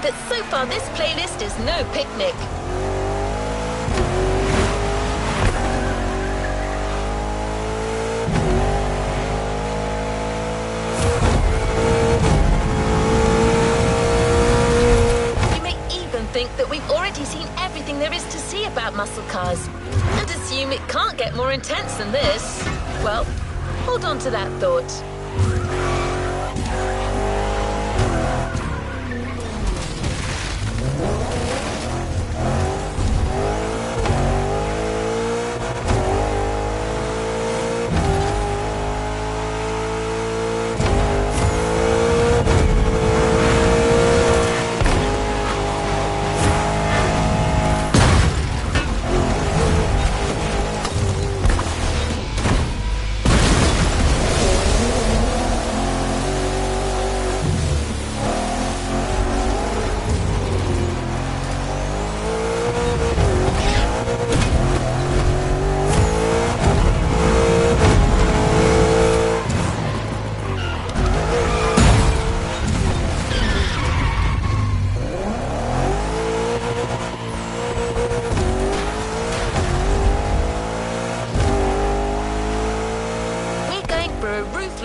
that so far this playlist is no picnic. You may even think that we've already seen everything there is to see about muscle cars, and assume it can't get more intense than this. Well, hold on to that thought.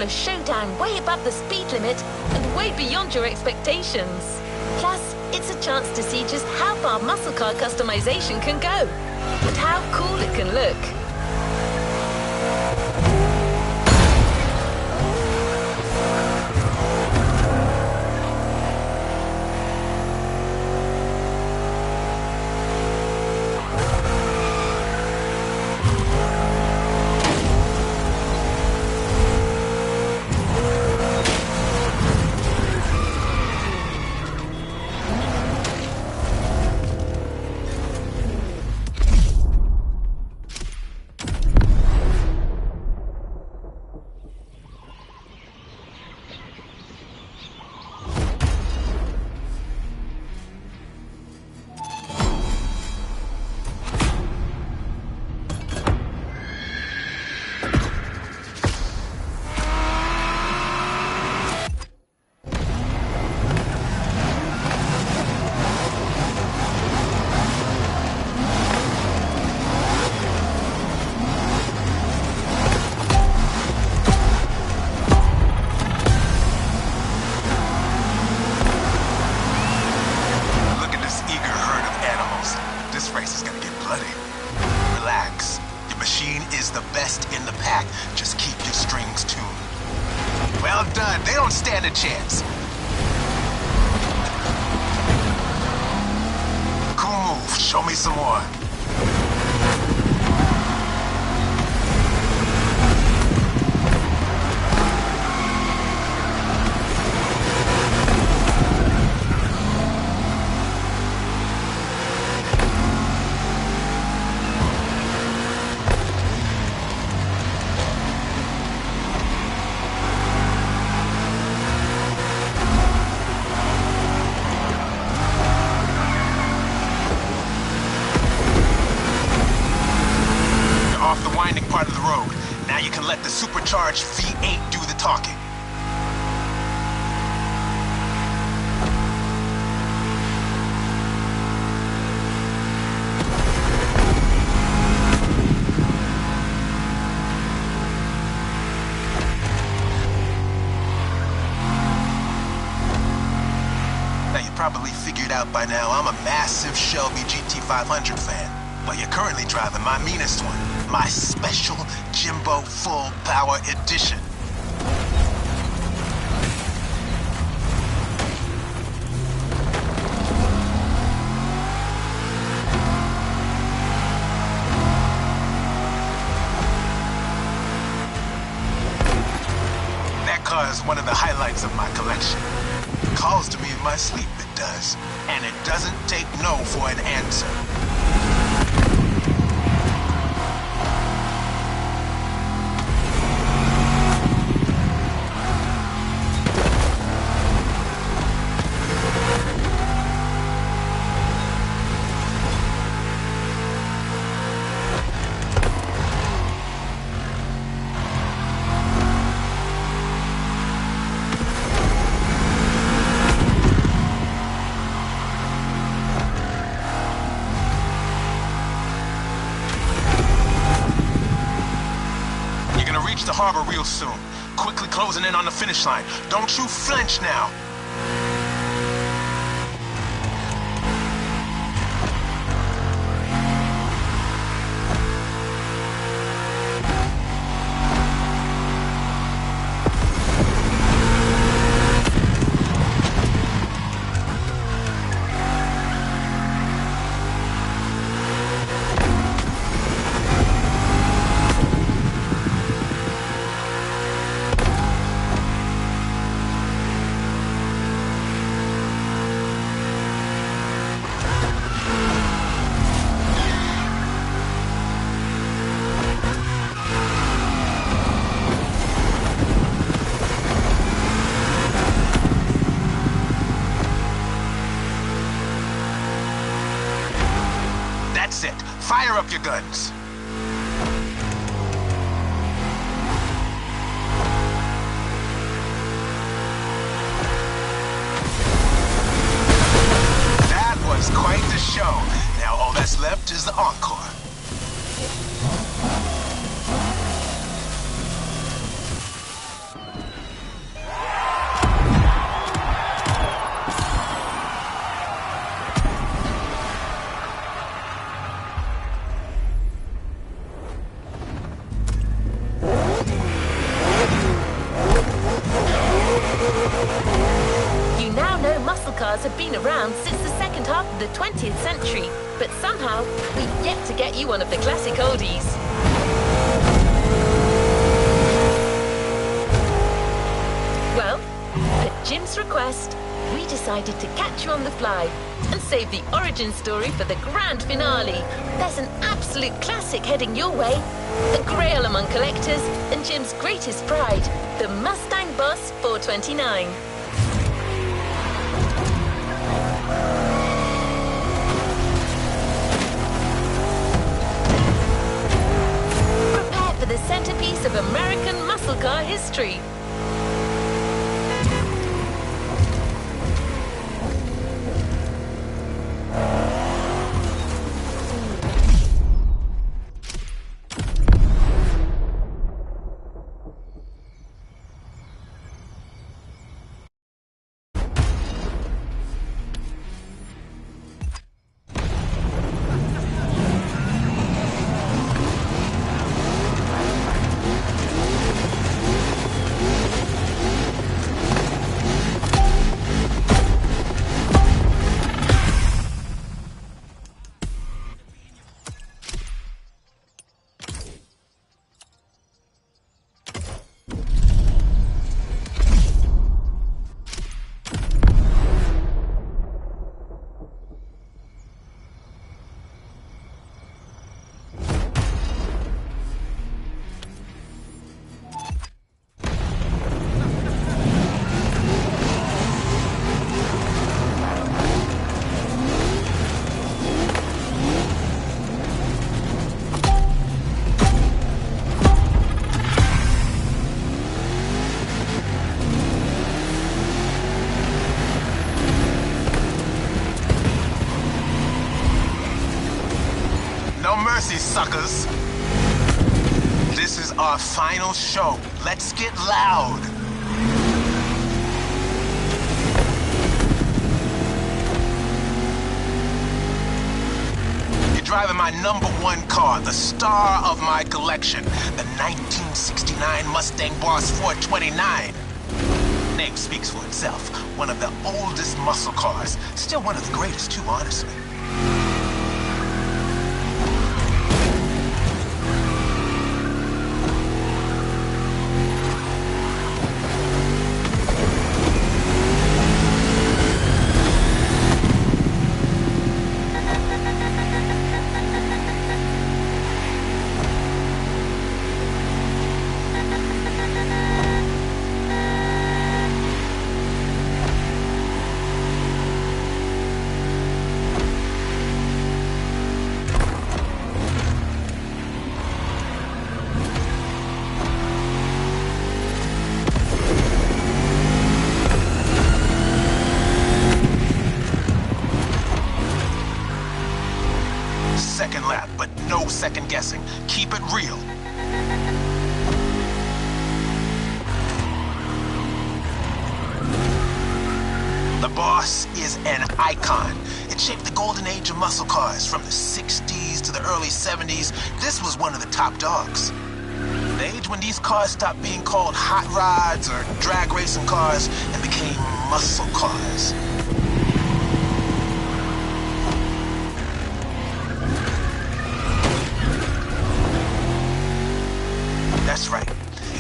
Showdown way above the speed limit and way beyond your expectations. Plus, it's a chance to see just how far muscle car customization can go and how cool it can look. Well done. They don't stand a chance. Cool move. Show me some more. Part of the road. Now you can let the supercharged V8 do the talking. Now you probably figured out by now I'm a massive Shelby GT500 fan. But you're currently driving my meanest one. My special Jimbo Full Power Edition. That car is one of the highlights of my collection. It calls to me in my sleep, it does. And it doesn't take no for an answer. You're gonna reach the harbor real soon. Quickly closing in on the finish line. Don't you flinch now. That's it. Fire up your guns. That was quite the show. Now all that's left is the encore. You now know muscle cars have been around since the second half of the 20th century, but somehow we've yet to get you one of the classic oldies. Well, at Jim's request, we decided to catch you on the fly and save the origin story for the grand finale. There's an absolute classic heading your way, a grail among collectors and Jim's greatest pride, the Mustang Boss 429. Prepare for the centerpiece of American muscle car history. No mercy, suckers. This is our final show. Let's get loud. You're driving my #1 car, the star of my collection, the 1969 Mustang Boss 429. Name speaks for itself. One of the oldest muscle cars. Still one of the greatest, too, honestly. Second lap, but no second guessing. Keep it real. boss is an icon. It shaped the golden age of muscle cars from the 60s to the early 70s. This was one of the top dogs. The age when these cars stopped being called hot rods or drag racing cars and became muscle cars. That's right.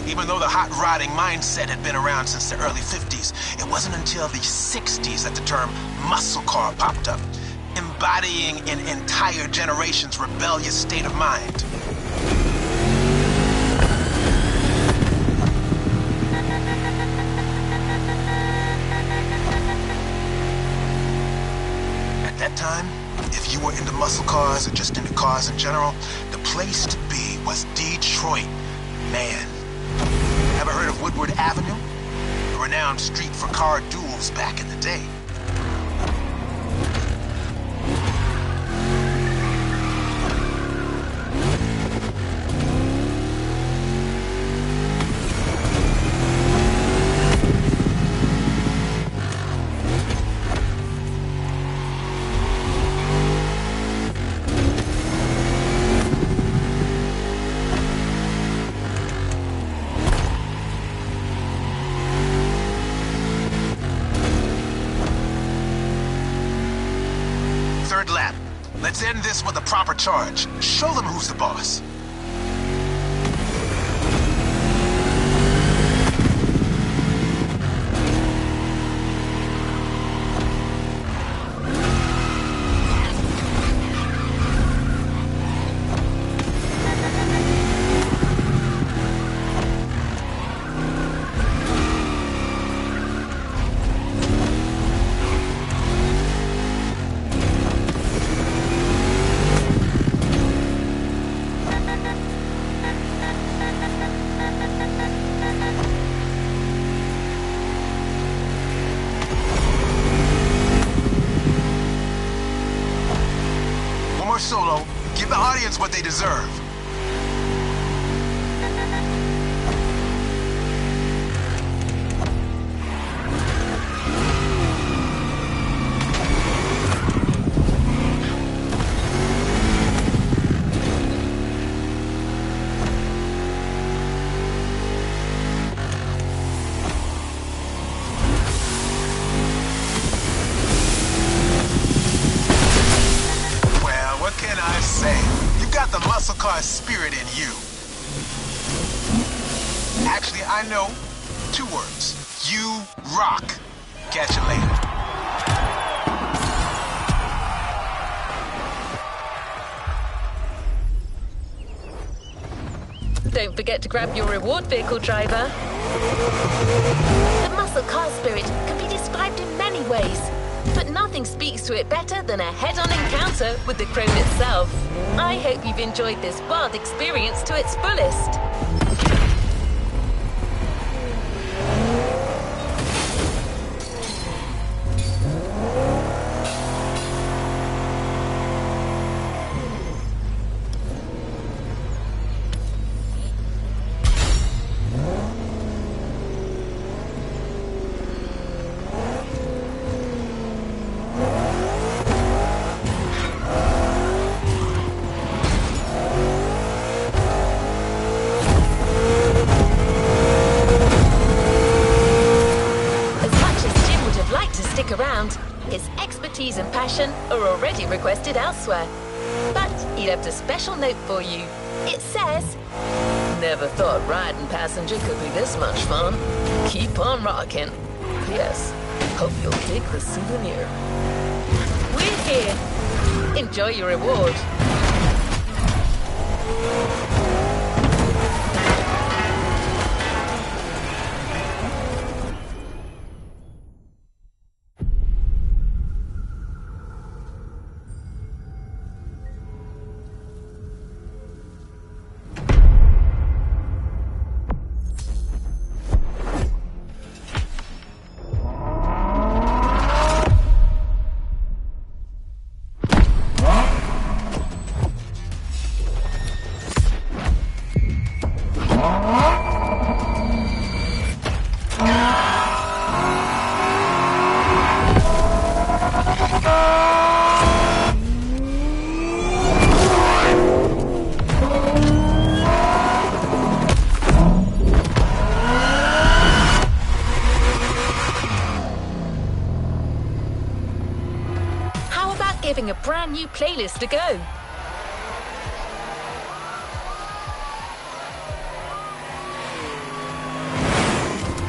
Even though the hot rodding mindset had been around since the early 50s, it wasn't until the 60s that the term muscle car popped up, embodying an entire generation's rebellious state of mind. At that time, if you were into muscle cars or just into cars in general, the place to be was Detroit. Man. Ever heard of Woodward Avenue? A renowned street for car duels back in the day. Third lap. Let's end this with a proper charge. Show them who's the boss. Solo, give the audience what they deserve. You got the muscle car spirit in you. Actually, I know 2 words. You rock. Catch you later. Don't forget to grab your reward vehicle, driver. The muscle car spirit can be described in many ways, but nothing speaks to it better than a head-on encounter with the Chrome itself. I hope you've enjoyed this wild experience to its fullest. Around, his expertise and passion are already requested elsewhere. But he left a special note for you. It says, "Never thought riding passenger could be this much fun. Keep on rocking. P.S. Hope you'll dig the souvenir." We're here. Enjoy your reward. giving a brand new playlist a go.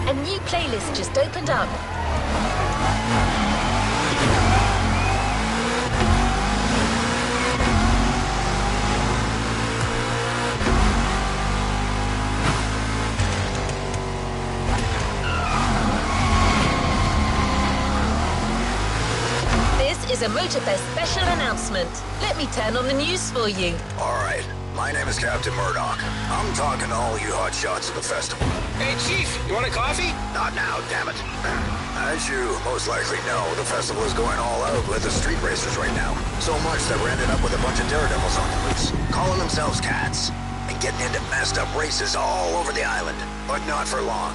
A new playlist just opened up. Is a MOTORFEST special announcement. Let me turn on the news for you. Alright, my name is Captain Murdoch. I'm talking to all you hotshots at the festival. Hey, Chief, you want a coffee? Not now, damn it. As you most likely know, the festival is going all out with the street racers right now. So much that we're ending up with a bunch of daredevils on the loose, calling themselves cats, and getting into messed up races all over the island. But not for long.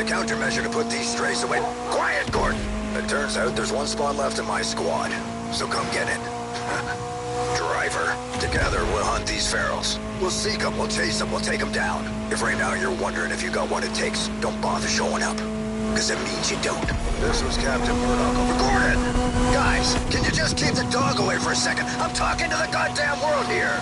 Countermeasure to put these strays away. Quiet, Gordon! It turns out there's one spawn left in my squad, so come get it. Driver, together we'll hunt these ferals. We'll seek them, we'll chase them, we'll take them down. If right now you're wondering if you got what it takes, don't bother showing up. Because it means you don't. This was Captain Murdoch over Gordon! Guys, can you just keep the dog away for a second? I'm talking to the goddamn world here!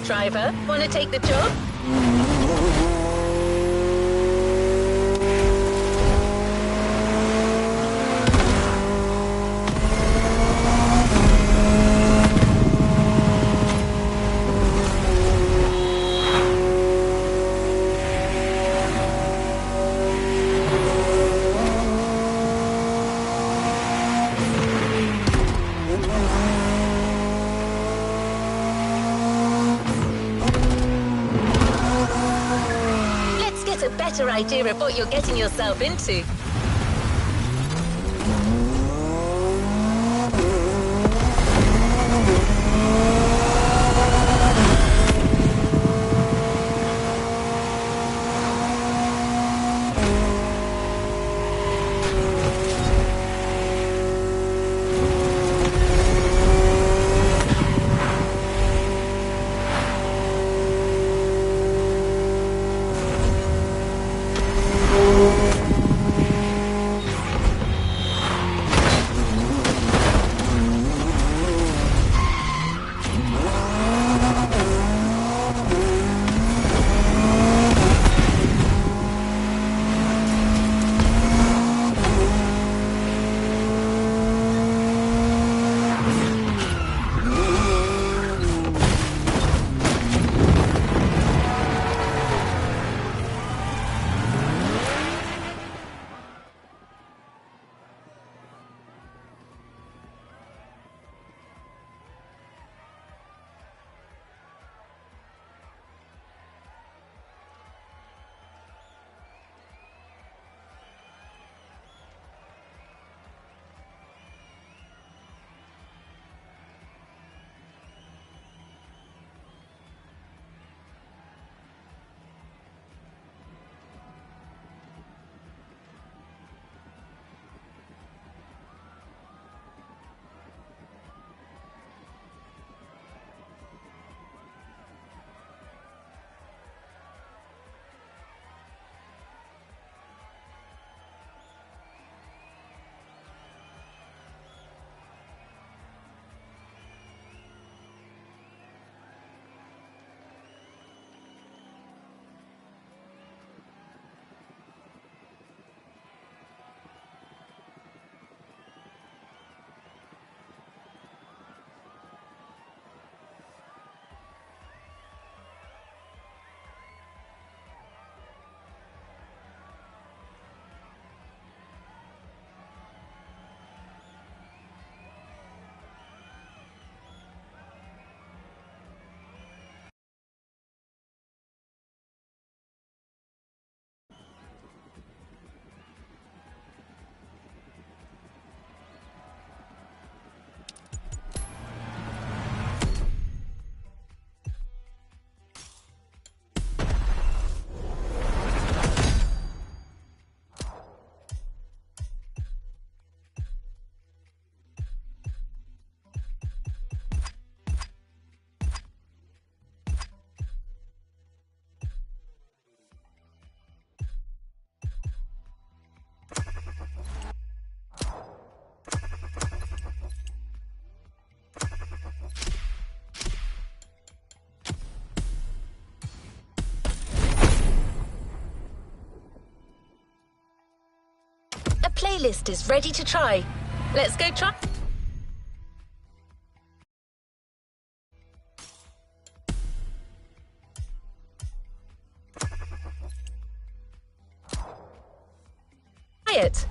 Driver, want to take the job? A better idea of what you're getting yourself into. Playlist is ready to try. Let's go try. It.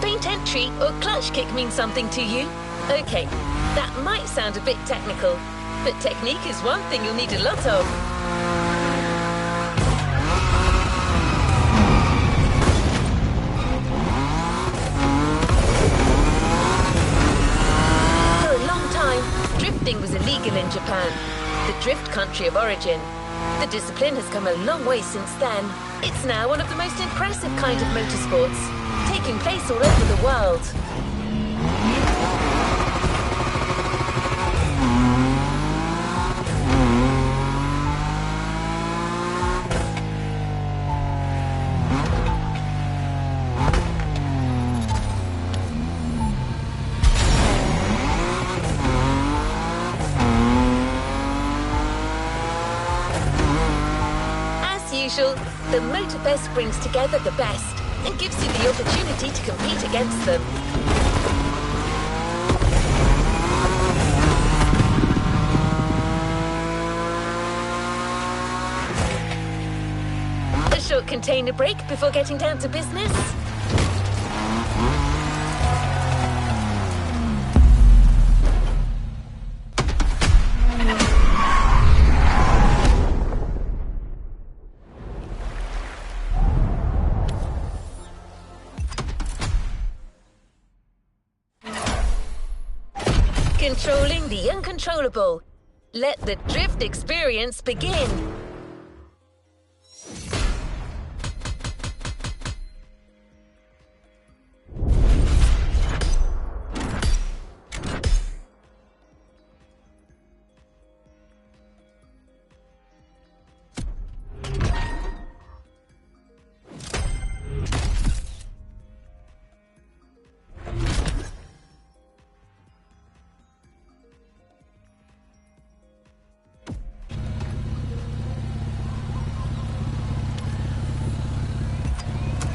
Faint entry or clutch kick mean something to you? Okay, that might sound a bit technical, but technique is one thing you'll need a lot of. country of origin. The discipline has come a long way since then. It's now one of the most impressive kind of motorsports, taking place all over the world. The MOTORFEST brings together the best and gives you the opportunity to compete against them. A short container break before getting down to business. Controlling the uncontrollable. Let the drift experience begin.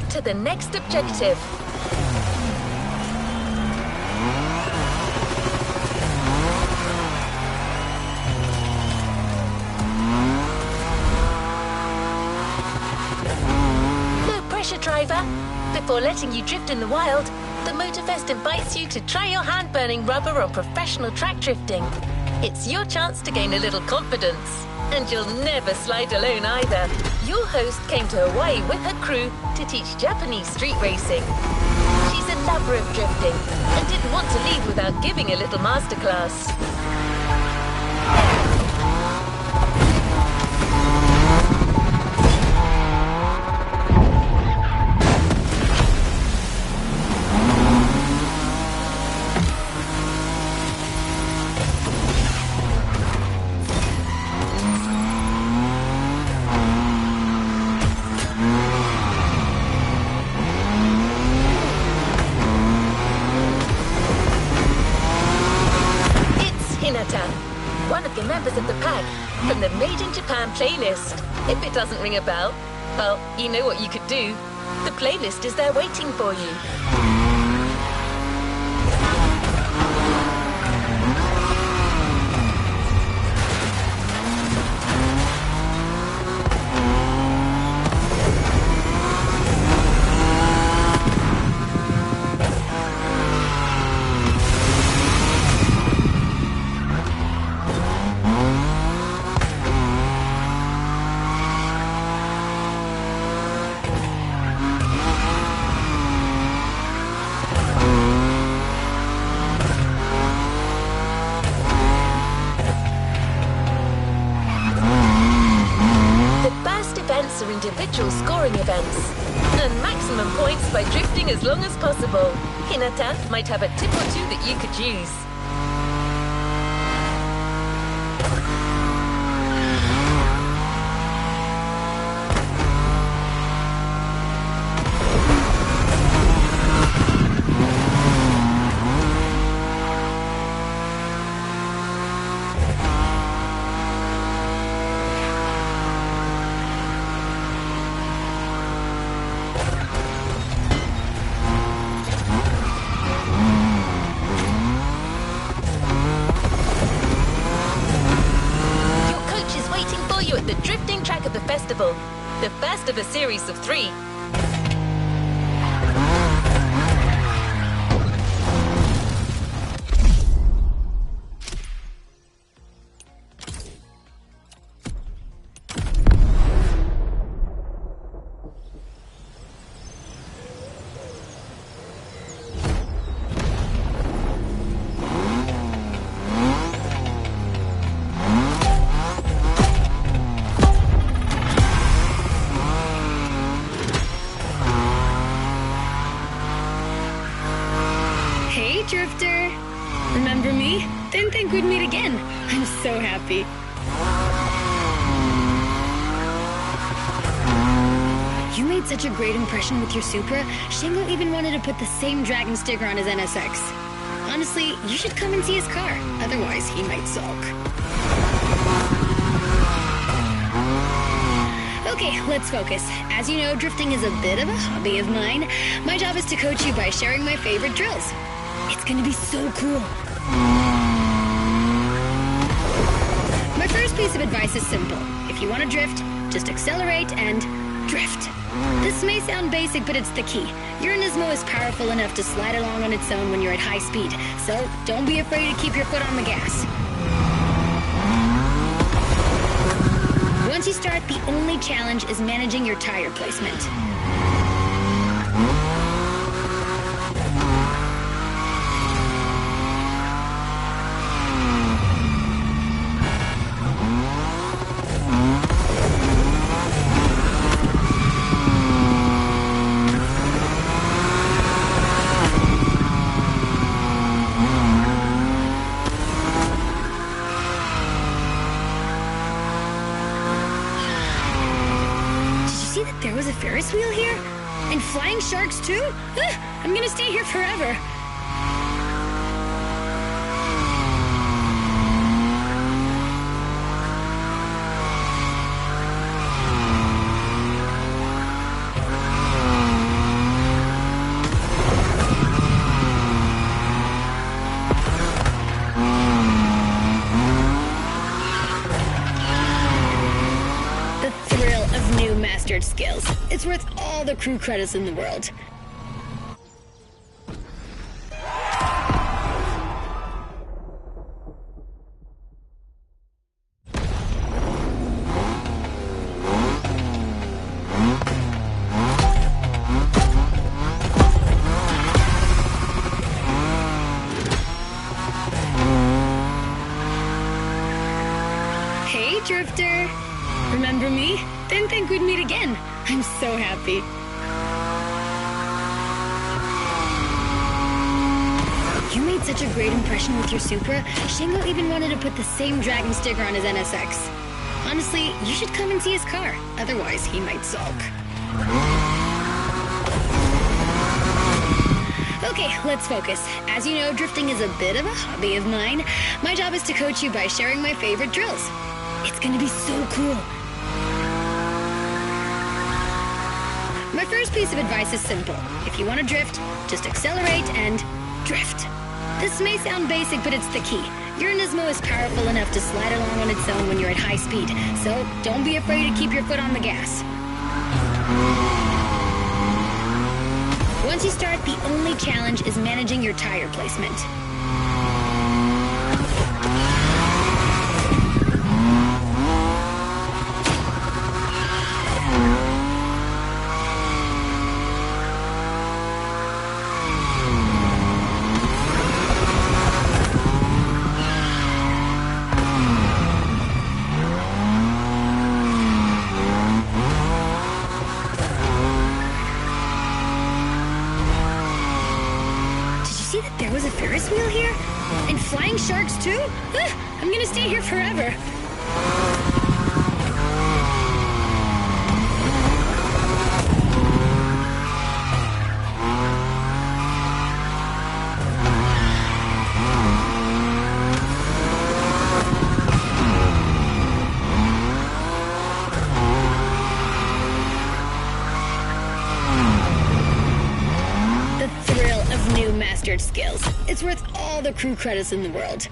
To the next objective. No pressure, driver. Before letting you drift in the wild, the MOTORFEST invites you to try your hand-burning rubber on professional track drifting. It's your chance to gain a little confidence. And you'll never slide alone either. Your host came to Hawaii with her crew to teach Japanese street racing. She's a lover of drifting and didn't want to leave without giving a little masterclass. One of the members of the pack from the Made in Japan playlist. If it doesn't ring a bell, well, you know what you could do. The playlist is there waiting for you. Are individual scoring events. Earn maximum points by drifting as long as possible. Hinata might have a tip or two that you could use. At the drifting track of the festival, the first of a series of 3. Drifter. Remember me? Didn't think we'd meet again. I'm so happy. You made such a great impression with your Supra, Shingo even wanted to put the same Dragon sticker on his NSX. Honestly, you should come and see his car, otherwise he might sulk. Okay, let's focus. As you know, drifting is a bit of a hobby of mine. My job is to coach you by sharing my favorite drills. It's gonna be so cool. My first piece of advice is simple. If you want to drift, just accelerate and drift. This may sound basic, but it's the key. Your Nismo is powerful enough to slide along on its own when you're at high speed, so don't be afraid to keep your foot on the gas. Once you start, the only challenge is managing your tire placement. There was a Ferris wheel here? And flying sharks too? I'm gonna stay here forever. Skills. It's worth all the crew credits in the world. Hey, Drifter. Remember me? Didn't think we'd meet again. I'm so happy. You made such a great impression with your Supra, Shingo even wanted to put the same Dragon sticker on his NSX. Honestly, you should come and see his car, otherwise he might sulk. Okay, let's focus. As you know, drifting is a bit of a hobby of mine. My job is to coach you by sharing my favorite drills. It's gonna be so cool. My first piece of advice is simple. If you want to drift, just accelerate and drift. This may sound basic, but it's the key. Your Nismo is powerful enough to slide along on its own when you're at high speed, so don't be afraid to keep your foot on the gas. Once you start, the only challenge is managing your tire placement. There was a Ferris wheel here? And flying sharks too? I'm gonna stay here forever. Skills. It's worth all the crew credits in the world.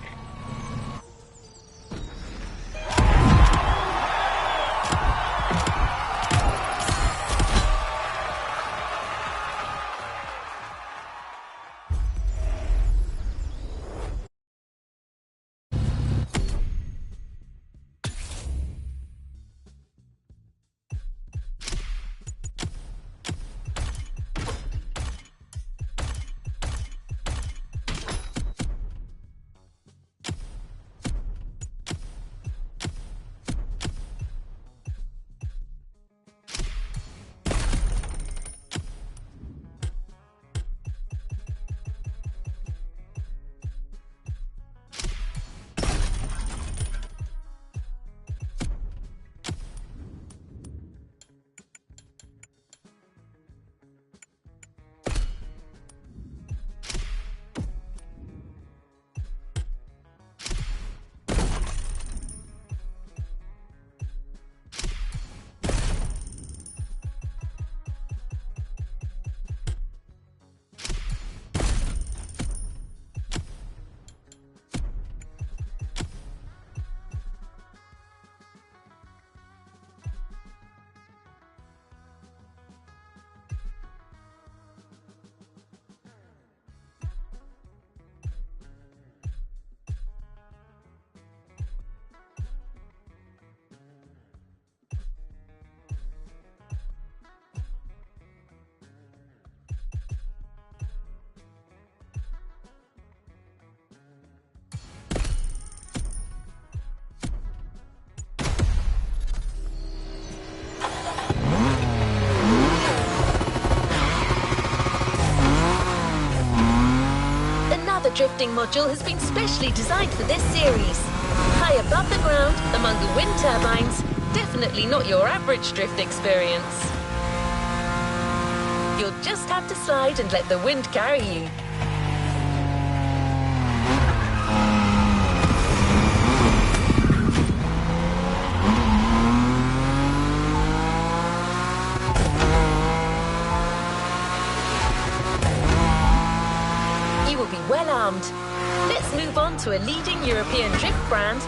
weather drifting module has been specially designed for this series. High above the ground, among the wind turbines, definitely not your average drift experience. You'll just have to slide and let the wind carry you. You will be well armed. Let's move on to a leading European drift brand,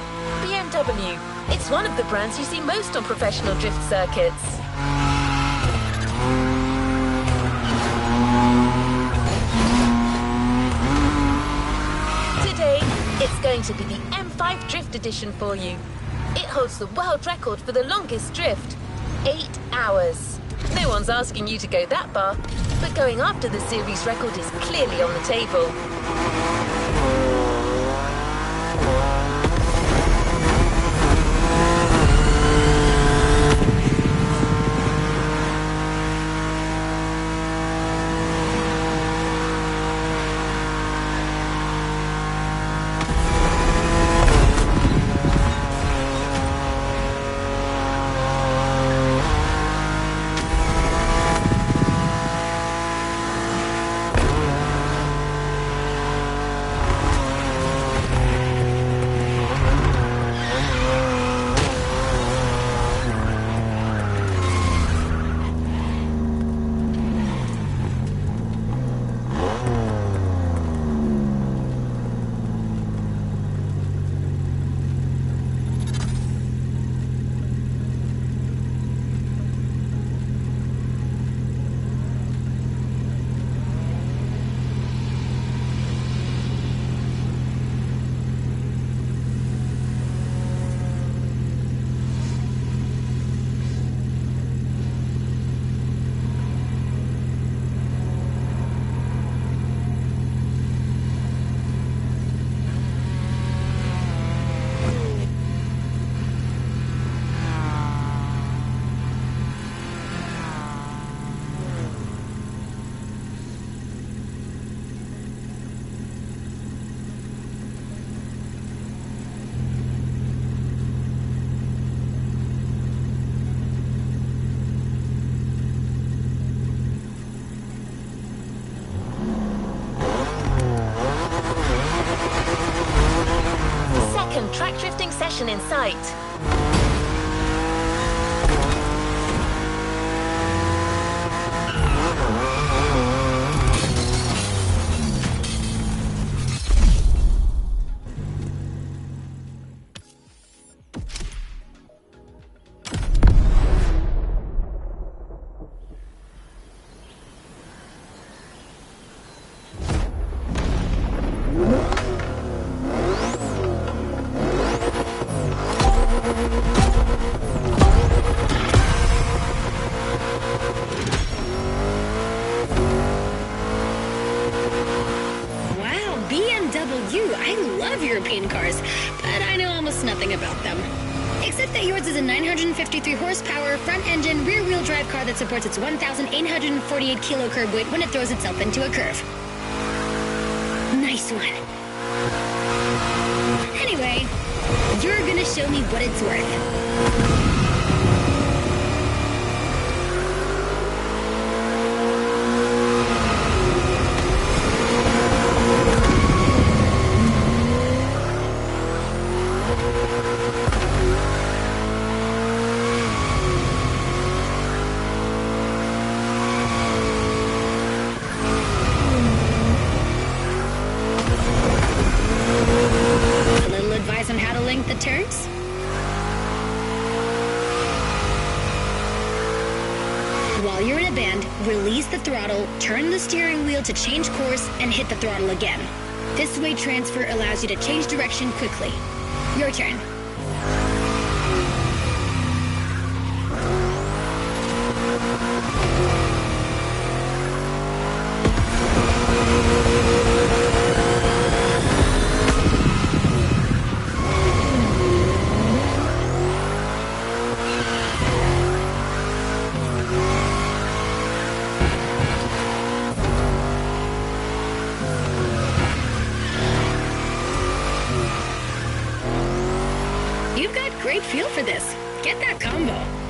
BMW. It's one of the brands you see most on professional drift circuits. Today, it's going to be the M5 Drift Edition for you. It holds the world record for the longest drift, 8 hours. No one's asking you to go that far, but going after the series record is clearly on the table. Track drifting session in sight. I love European cars, but I know almost nothing about them. Except that yours is a 953 horsepower, front-engine, rear-wheel drive car that supports its 1,848 kilo curb weight when it throws itself into a curve. Nice one. Anyway, you're gonna show me what it's worth. On how to link the turns? While you're in a bend, release the throttle, turn the steering wheel to change course, and hit the throttle again. This weight transfer allows you to change direction quickly. Your turn. right feel for this. Get that combo.